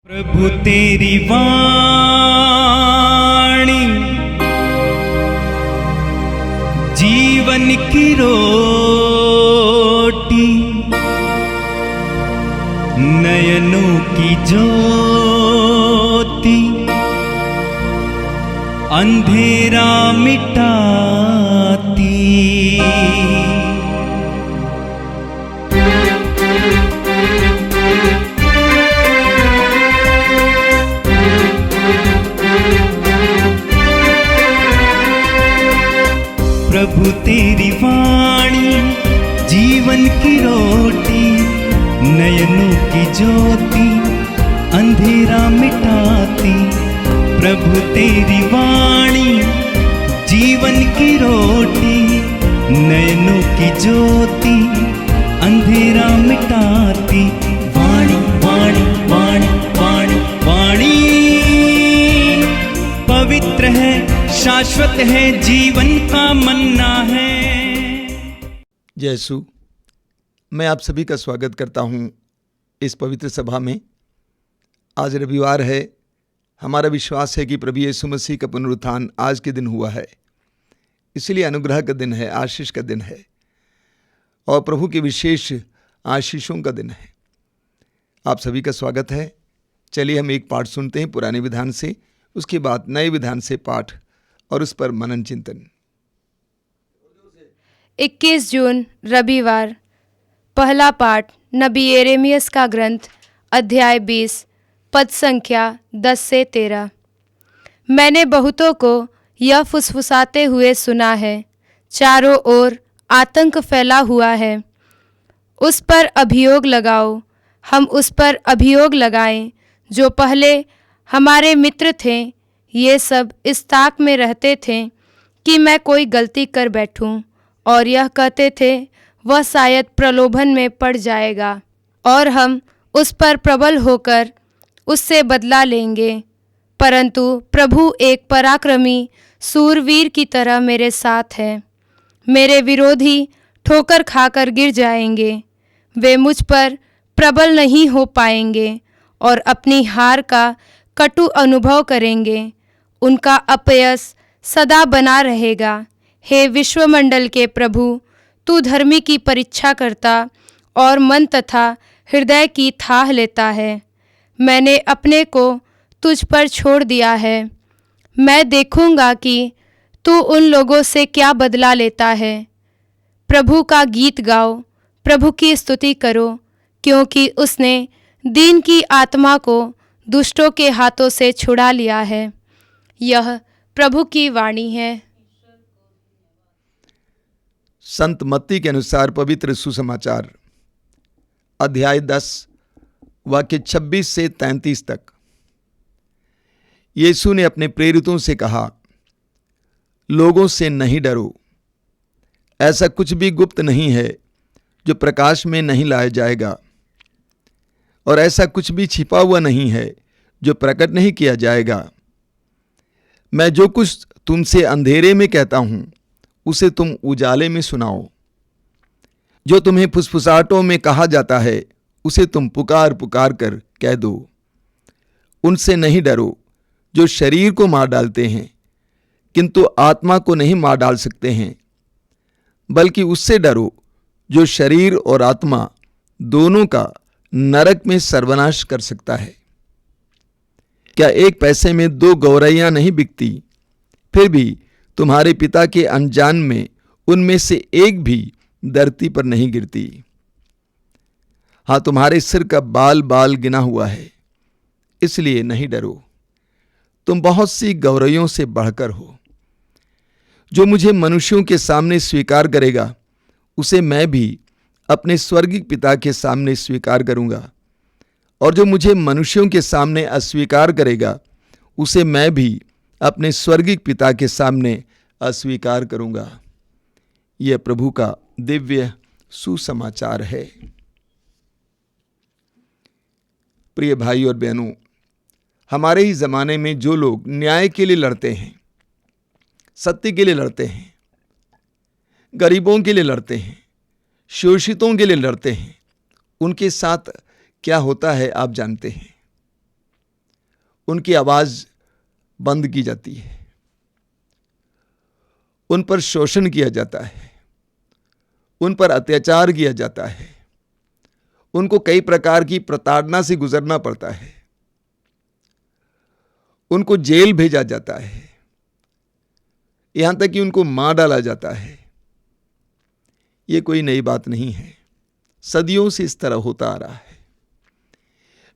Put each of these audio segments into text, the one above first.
प्रभु तेरी वाणी जीवन की रोटी, नयनों की ज्योति, अंधेरा मिटाती। प्रभु तेरी वाणी जीवन की रोटी, नयनों की ज्योति, अंधेरा मिटाती। प्रभु तेरी वाणी जीवन की रोटी, नयनों की ज्योति, अंधेरा मिटाती। वाणी वाणी वाणी वाणी वाणी पवित्र है, शाश्वत है, जीवन का मन्ना है। जय यीशु। मैं आप सभी का स्वागत करता हूं इस पवित्र सभा में। आज रविवार है। हमारा विश्वास है कि प्रभु यीशु मसीह का पुनरुत्थान आज के दिन हुआ है, इसलिए अनुग्रह का दिन है, आशीष का दिन है और प्रभु के विशेष आशीषों का दिन है। आप सभी का स्वागत है। चलिए हम एक पाठ सुनते हैं पुराने विधान से, उसके बाद नए विधान से पाठ और उस पर मनन चिंतन। 21 जून रविवार। पहला पाठ नबी यिर्मयाह का ग्रंथ, अध्याय 20, पद संख्या 10 से 13। मैंने बहुतों को यह फुसफुसाते हुए सुना है, चारों ओर आतंक फैला हुआ है। उस पर अभियोग लगाओ, हम उस पर अभियोग लगाएं जो पहले हमारे मित्र थे। ये सब इस ताक में रहते थे कि मैं कोई गलती कर बैठूं, और यह कहते थे वह शायद प्रलोभन में पड़ जाएगा और हम उस पर प्रबल होकर उससे बदला लेंगे। परंतु प्रभु एक पराक्रमी सूरवीर की तरह मेरे साथ है। मेरे विरोधी ठोकर खाकर गिर जाएंगे, वे मुझ पर प्रबल नहीं हो पाएंगे और अपनी हार का कटु अनुभव करेंगे। उनका अपयश सदा बना रहेगा। हे विश्वमंडल के प्रभु, तू धर्मी की परीक्षा करता और मन तथा हृदय की थाह लेता है। मैंने अपने को तुझ पर छोड़ दिया है। मैं देखूंगा कि तू उन लोगों से क्या बदला लेता है। प्रभु का गीत गाओ, प्रभु की स्तुति करो, क्योंकि उसने दीन की आत्मा को दुष्टों के हाथों से छुड़ा लिया है। यह प्रभु की वाणी है। संत मत्ती के अनुसार पवित्र सुसमाचार, अध्याय 10, वाक्य 26 से 33 तक। यीशु ने अपने प्रेरितों से कहा, लोगों से नहीं डरो। ऐसा कुछ भी गुप्त नहीं है जो प्रकाश में नहीं लाया जाएगा, और ऐसा कुछ भी छिपा हुआ नहीं है जो प्रकट नहीं किया जाएगा। मैं जो कुछ तुमसे अंधेरे में कहता हूं, उसे तुम उजाले में सुनाओ। जो तुम्हें फुसफुसाहटों में कहा जाता है, उसे तुम पुकार पुकार कर कह दो। उनसे नहीं डरो जो शरीर को मार डालते हैं, किंतु आत्मा को नहीं मार डाल सकते हैं। बल्कि उससे डरो जो शरीर और आत्मा दोनों का नरक में सर्वनाश कर सकता है। क्या एक पैसे में 2 गौरैयां नहीं बिकती? फिर भी तुम्हारे पिता के अनजान में उनमें से एक भी धरती पर नहीं गिरती। हाँ, तुम्हारे सिर का बाल बाल गिना हुआ है, इसलिए नहीं डरो। तुम बहुत सी गौरैयों से बढ़कर हो। जो मुझे मनुष्यों के सामने स्वीकार करेगा, उसे मैं भी अपने स्वर्गीय पिता के सामने स्वीकार करूंगा, और जो मुझे मनुष्यों के सामने अस्वीकार करेगा, उसे मैं भी अपने स्वर्गीय पिता के सामने अस्वीकार करूंगा। यह प्रभु का दिव्य सुसमाचार है। प्रिय भाई और बहनों, हमारे ही ज़माने में जो लोग न्याय के लिए लड़ते हैं, सत्य के लिए लड़ते हैं, गरीबों के लिए लड़ते हैं, शोषितों के लिए लड़ते हैं, उनके साथ क्या होता है आप जानते हैं। उनकी आवाज बंद की जाती है, उन पर शोषण किया जाता है, उन पर अत्याचार किया जाता है, उनको कई प्रकार की प्रताड़ना से गुजरना पड़ता है, उनको जेल भेजा जाता है, यहां तक कि उनको मार डाला जाता है। ये कोई नई बात नहीं है, सदियों से इस तरह होता आ रहा है।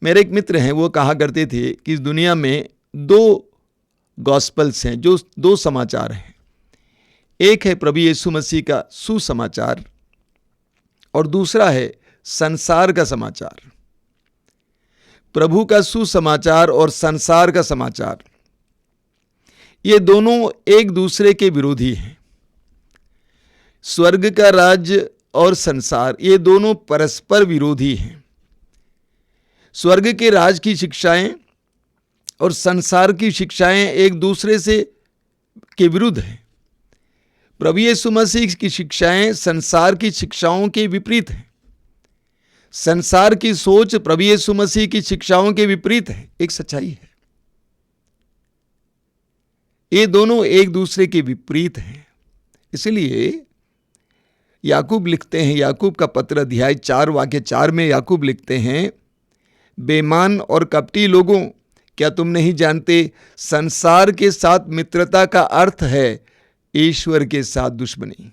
मेरे एक मित्र हैं, वो कहा करते थे कि इस दुनिया में दो गॉस्पल्स हैं, जो दो समाचार हैं। एक है प्रभु यीशु मसीह का सुसमाचार और दूसरा है संसार का समाचार। प्रभु का सुसमाचार और संसार का समाचार, ये दोनों एक दूसरे के विरोधी हैं। स्वर्ग का राज्य और संसार, ये दोनों परस्पर विरोधी हैं। स्वर्ग के राज की शिक्षाएं और संसार की शिक्षाएं एक दूसरे से के विरुद्ध हैं। प्रभु यीशु मसीह की शिक्षाएं संसार की शिक्षाओं के विपरीत हैं। संसार की सोच प्रभु यीशु मसीह की शिक्षाओं के विपरीत है, एक सच्चाई है। ये दोनों एक दूसरे के विपरीत हैं। इसलिए याकूब लिखते हैं, याकूब का पत्र अध्याय 4 वाक्य 4 में याकूब लिखते हैं, बेईमान और कपटी लोगों, क्या तुम नहीं जानते संसार के साथ मित्रता का अर्थ है ईश्वर के साथ दुश्मनी।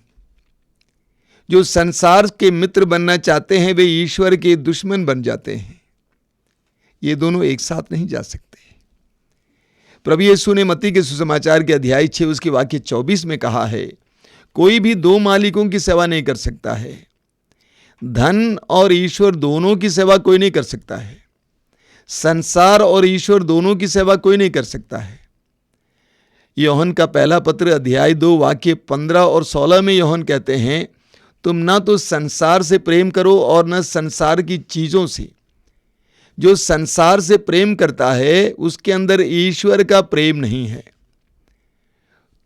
जो संसार के मित्र बनना चाहते हैं वे ईश्वर के दुश्मन बन जाते हैं। ये दोनों एक साथ नहीं जा सकते। प्रभु यीशु ने मत्ती के सुसमाचार के अध्याय 6 उसके वाक्य 24 में कहा है, कोई भी दो मालिकों की सेवा नहीं कर सकता है। धन और ईश्वर दोनों की सेवा कोई नहीं कर सकता है। संसार और ईश्वर दोनों की सेवा कोई नहीं कर सकता है। योहन का पहला पत्र अध्याय 2 वाक्य 15 और 16 में योहन कहते हैं, तुम ना तो संसार से प्रेम करो और न संसार की चीजों से। जो संसार से प्रेम करता है उसके अंदर ईश्वर का प्रेम नहीं है।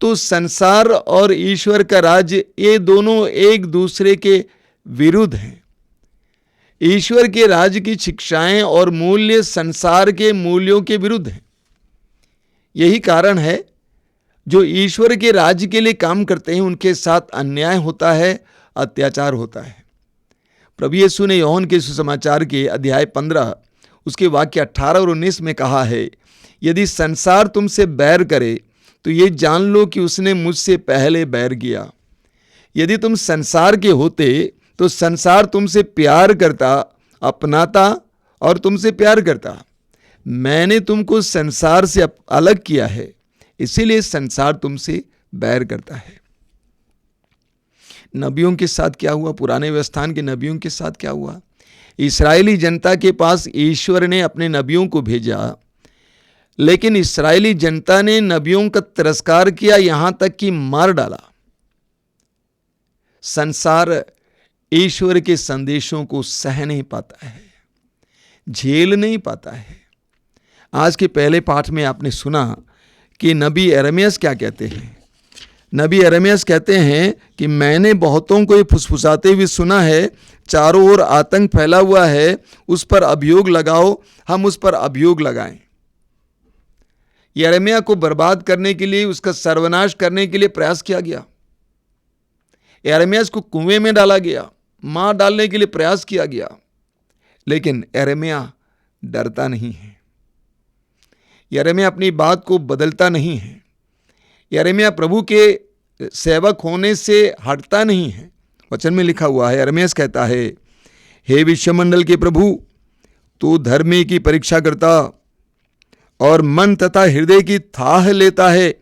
तो संसार और ईश्वर का राज्य, ये दोनों एक दूसरे के विरुद्ध हैं। ईश्वर के राज्य की शिक्षाएं और मूल्य संसार के मूल्यों के विरुद्ध हैं। यही कारण है जो ईश्वर के राज्य के लिए काम करते हैं उनके साथ अन्याय होता है, अत्याचार होता है। प्रभु यीशु ने योहन के सुसमाचार के अध्याय 15 उसके वाक्य 18 और 19 में कहा है, यदि संसार तुमसे बैर करे तो ये जान लो कि उसने मुझसे पहले बैर किया। यदि तुम संसार के होते तो संसार तुमसे प्यार करता, अपनाता और तुमसे प्यार करता। मैंने तुमको संसार से अलग किया है, इसीलिए संसार तुमसे बैर करता है। नबियों के साथ क्या हुआ? पुराने व्यवस्थान के नबियों के साथ क्या हुआ? इस्राएली जनता के पास ईश्वर ने अपने नबियों को भेजा, लेकिन इस्राएली जनता ने नबियों का तिरस्कार किया, यहां तक कि मार डाला। संसार ईश्वर के संदेशों को सह नहीं पाता है, झेल नहीं पाता है। आज के पहले पाठ में आपने सुना कि नबी यिर्मयाह क्या कहते हैं। नबी यिर्मयाह कहते हैं कि मैंने बहुतों को ये फुसफुसाते हुए सुना है, चारों ओर आतंक फैला हुआ है, उस पर अभियोग लगाओ, हम उस पर अभियोग लगाएं। यिर्मयाह को बर्बाद करने के लिए, उसका सर्वनाश करने के लिए प्रयास किया गया। यिर्मयाह को कुएं में डाला गया, मार डालने के लिए प्रयास किया गया, लेकिन यिर्मयाह डरता नहीं है। यिर्मयाह अपनी बात को बदलता नहीं है। यिर्मयाह प्रभु के सेवक होने से हटता नहीं है। वचन में लिखा हुआ है, यिर्मयाह कहता है, हे विश्वमंडल के प्रभु, तू धर्मी की परीक्षा करता और मन तथा हृदय की थाह लेता है।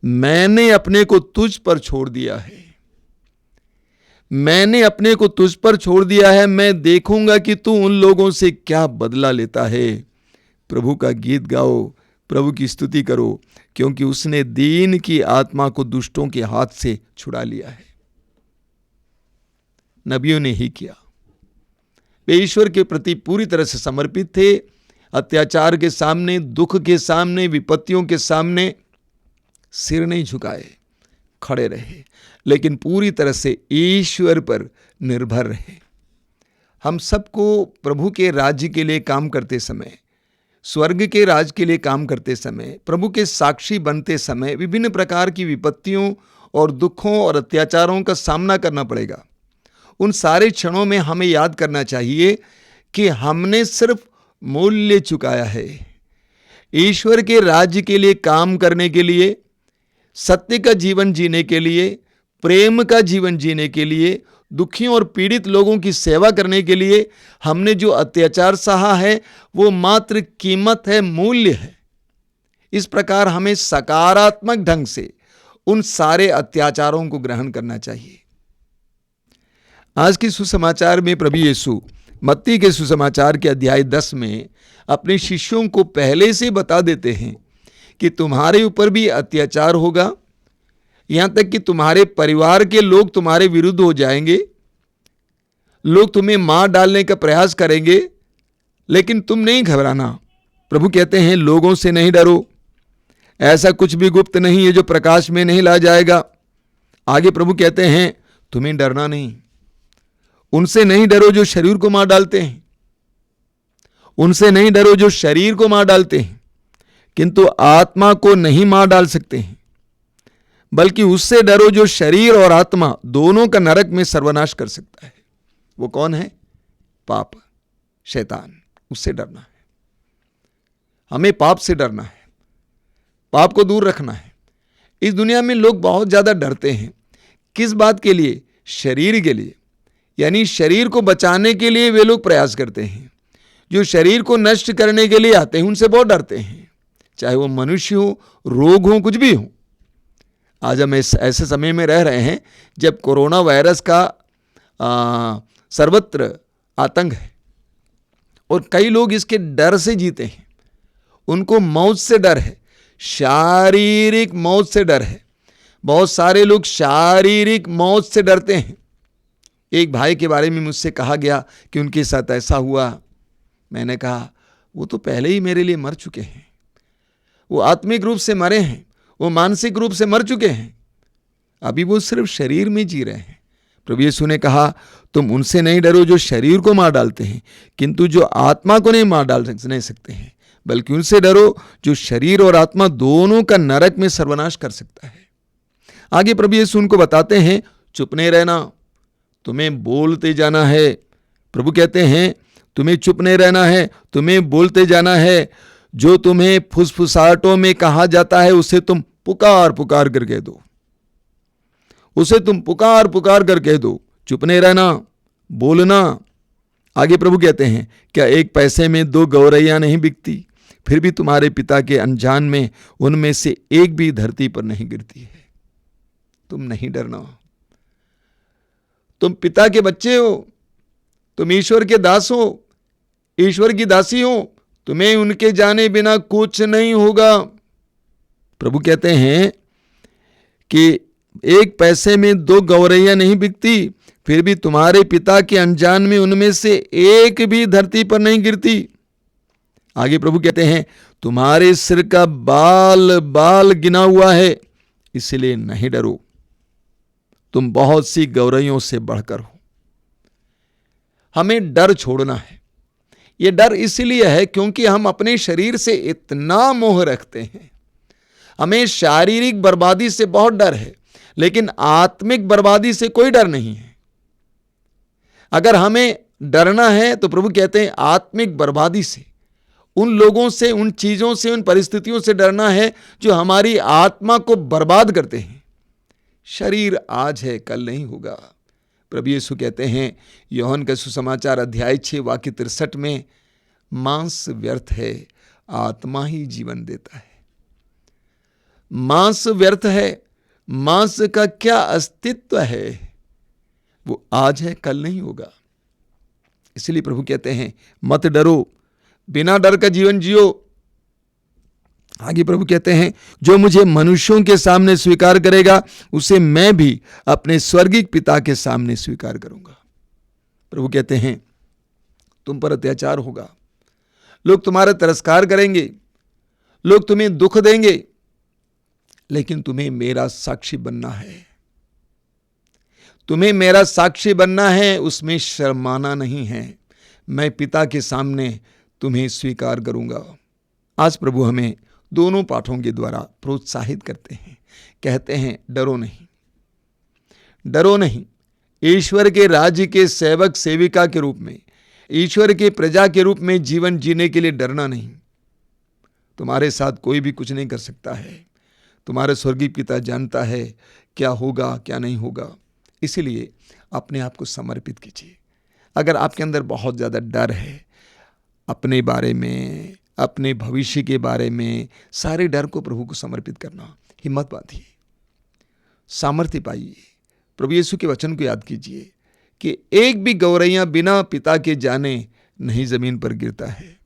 मैंने अपने को तुझ पर छोड़ दिया है। मैंने अपने को तुझ पर छोड़ दिया है। मैं देखूंगा कि तू उन लोगों से क्या बदला लेता है। प्रभु का गीत गाओ, प्रभु की स्तुति करो, क्योंकि उसने दीन की आत्मा को दुष्टों के हाथ से छुड़ा लिया है। नबियों ने ही किया। वे ईश्वर के प्रति पूरी तरह से समर्पित थे। अत्याचार के सामने, दुख के सामने, विपत्तियों के सामने सिर नहीं झुकाए, खड़े रहे, लेकिन पूरी तरह से ईश्वर पर निर्भर रहे। हम सबको प्रभु के राज्य के लिए काम करते समय स्वर्ग के राज के लिए काम करते समय, प्रभु के साक्षी बनते समय विभिन्न प्रकार की विपत्तियों और दुखों और अत्याचारों का सामना करना पड़ेगा। उन सारे क्षणों में हमें याद करना चाहिए कि हमने सिर्फ मूल्य चुकाया है। ईश्वर के राज्य के लिए काम करने के लिए, सत्य का जीवन जीने के लिए, प्रेम का जीवन जीने के लिए, दुखियों और पीड़ित लोगों की सेवा करने के लिए हमने जो अत्याचार सहा है वो मात्र कीमत है, मूल्य है। इस प्रकार हमें सकारात्मक ढंग से उन सारे अत्याचारों को ग्रहण करना चाहिए। आज के सुसमाचार में प्रभु यीशु मत्ती के सुसमाचार के अध्याय 10 में अपने शिष्यों को पहले से बता देते हैं कि तुम्हारे ऊपर भी अत्याचार होगा, यहां तक कि तुम्हारे परिवार के लोग तुम्हारे विरुद्ध हो जाएंगे, लोग तुम्हें मार डालने का प्रयास करेंगे, लेकिन तुम नहीं घबराना। प्रभु कहते हैं लोगों से नहीं डरो, ऐसा कुछ भी गुप्त नहीं है जो प्रकाश में नहीं ला जाएगा। आगे प्रभु कहते हैं तुम्हें डरना नहीं, उनसे नहीं डरो जो शरीर को मार डालते हैं, उनसे नहीं डरो जो शरीर को मार डालते हैं किंतु आत्मा को नहीं मार डाल सकते हैं, बल्कि उससे डरो जो शरीर और आत्मा दोनों का नरक में सर्वनाश कर सकता है। वो कौन है? पाप, शैतान। उससे डरना है। हमें पाप से डरना है, पाप को दूर रखना है। इस दुनिया में लोग बहुत ज्यादा डरते हैं। किस बात के लिए? शरीर के लिए, यानी शरीर को बचाने के लिए वे लोग प्रयास करते हैं। जो शरीर को नष्ट करने के लिए आते हैं उनसे बहुत डरते हैं, चाहे वो मनुष्य हो, रोग हो, कुछ भी हो। आज हम ऐसे समय में रह रहे हैं जब कोरोना वायरस का सर्वत्र आतंक है और कई लोग इसके डर से जीते हैं। उनको मौत से डर है, शारीरिक मौत से डर है। बहुत सारे लोग शारीरिक मौत से डरते हैं। एक भाई के बारे में मुझसे कहा गया कि उनके साथ ऐसा हुआ। मैंने कहा वो तो पहले ही मेरे लिए मर चुके हैं। वो आत्मिक रूप से मरे हैं, वो मानसिक रूप से मर चुके हैं, अभी वो सिर्फ शरीर में जी रहे हैं। प्रभु यीशु ने कहा तुम उनसे नहीं डरो जो शरीर को मार डालते हैं किंतु जो आत्मा को नहीं मार डाल नहीं सकते हैं, बल्कि उनसे डरो जो शरीर और आत्मा दोनों का नरक में सर्वनाश कर सकता है। आगे प्रभु यीशु उनको बताते हैं चुप नहीं रहना, तुम्हें बोलते जाना है। प्रभु कहते हैं तुम्हें चुप नहीं रहना है, तुम्हें बोलते जाना है। जो तुम्हें फुसफुसाहटों में कहा जाता है उसे तुम पुकार पुकार कर कह दो, उसे तुम पुकार पुकार कर कह दो। चुप नहीं रहना, बोलना। आगे प्रभु कहते हैं क्या एक पैसे में 2 गौरैया नहीं बिकती? फिर भी तुम्हारे पिता के अनजान में उनमें से एक भी धरती पर नहीं गिरती है। तुम नहीं डरना। तुम पिता के बच्चे हो, तुम ईश्वर के दास हो, ईश्वर की दासी हो, तुम्हें उनके जाने बिना कुछ नहीं होगा। प्रभु कहते हैं कि एक पैसे में 2 गौरैया नहीं बिकती, फिर भी तुम्हारे पिता के अनजान में उनमें से एक भी धरती पर नहीं गिरती। आगे प्रभु कहते हैं तुम्हारे सिर का बाल बाल गिना हुआ है, इसलिए नहीं डरो, तुम बहुत सी गौरैयों से बढ़कर हो। हमें डर छोड़ना है। यह डर इसलिए है क्योंकि हम अपने शरीर से इतना मोह रखते हैं। हमें शारीरिक बर्बादी से बहुत डर है, लेकिन आत्मिक बर्बादी से कोई डर नहीं है। अगर हमें डरना है तो प्रभु कहते हैं आत्मिक बर्बादी से, उन लोगों से, उन चीजों से, उन परिस्थितियों से डरना है जो हमारी आत्मा को बर्बाद करते हैं। शरीर आज है, कल नहीं होगा। प्रभु यीशु कहते हैं यूहन्ना का सुसमाचार अध्याय 6 वाक्य 63 में, मांस व्यर्थ है, आत्मा ही जीवन देता है। मांस व्यर्थ है, मांस का क्या अस्तित्व है? वो आज है, कल नहीं होगा। इसलिए प्रभु कहते हैं मत डरो, बिना डर का जीवन जियो। आगे प्रभु कहते हैं जो मुझे मनुष्यों के सामने स्वीकार करेगा उसे मैं भी अपने स्वर्गीय पिता के सामने स्वीकार करूंगा। प्रभु कहते हैं तुम पर अत्याचार होगा, लोग तुम्हारा तिरस्कार करेंगे, लोग तुम्हें दुख देंगे, लेकिन तुम्हें मेरा साक्षी बनना है। तुम्हें मेरा साक्षी बनना है, उसमें शर्माना नहीं है। मैं पिता के सामने तुम्हें स्वीकार करूंगा। आज प्रभु हमें दोनों पाठों के द्वारा प्रोत्साहित करते हैं, कहते हैं डरो नहीं, डरो नहीं। ईश्वर के राज्य के सेवक सेविका के रूप में, ईश्वर के प्रजा के रूप में जीवन जीने के लिए डरना नहीं। तुम्हारे साथ कोई भी कुछ नहीं कर सकता है। तुम्हारे स्वर्गीय पिता जानता है क्या होगा क्या नहीं होगा। इसीलिए अपने आप को समर्पित कीजिए। अगर आपके अंदर बहुत ज़्यादा डर है अपने बारे में, अपने भविष्य के बारे में, सारे डर को प्रभु को समर्पित करना, हिम्मत बांधिए, सामर्थ्य पाइए। प्रभु यीशु के वचन को याद कीजिए कि एक भी गौरैया बिना पिता के जाने नहीं जमीन पर गिरता है।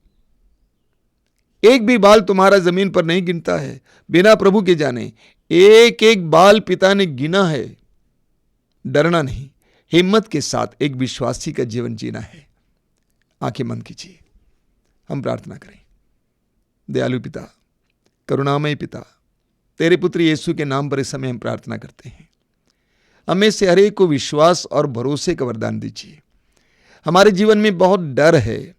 एक भी बाल तुम्हारा जमीन पर नहीं गिनता है बिना प्रभु के जाने। एक एक बाल पिता ने गिना है। डरना नहीं, हिम्मत के साथ एक विश्वासी का जीवन जीना है। आंखें बंद कीजिए, हम प्रार्थना करें। दयालु पिता, करुणामय पिता, तेरे पुत्र यीशु के नाम पर इस समय हम प्रार्थना करते हैं। हमें से हर एक को विश्वास और भरोसे का वरदान दीजिए। हमारे जीवन में बहुत डर है,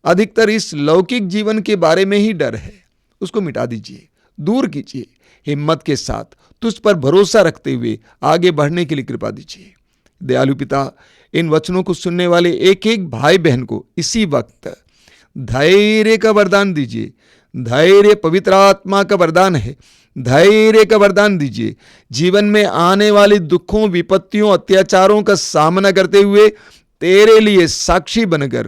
अधिकतर इस लौकिक जीवन के बारे में ही डर है। उसको मिटा दीजिए, दूर कीजिए। हिम्मत के साथ तुझ पर भरोसा रखते हुए आगे बढ़ने के लिए कृपा दीजिए। दयालु पिता, इन वचनों को सुनने वाले एक एक भाई बहन को इसी वक्त धैर्य का वरदान दीजिए। धैर्य पवित्र आत्मा का वरदान है। धैर्य का वरदान दीजिए। जीवन में आने वाली दुखों, विपत्तियों, अत्याचारों का सामना करते हुए तेरे लिए साक्षी बनकर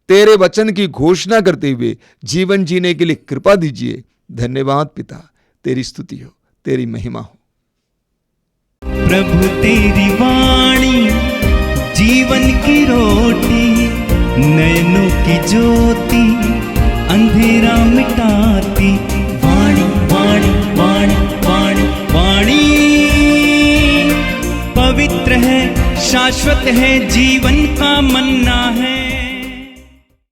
तेरे वचन की घोषणा करते हुए जीवन जीने के लिए कृपा दीजिए। धन्यवाद पिता, तेरी स्तुति हो, तेरी महिमा हो। प्रभु तेरी वाणी जीवन की रोटी, नयनों की ज्योति अंधेरा मिटाती। वाणी वाणी वाणी वाणी वाणी पवित्र है, शाश्वत है, जीवन का मन्ना है।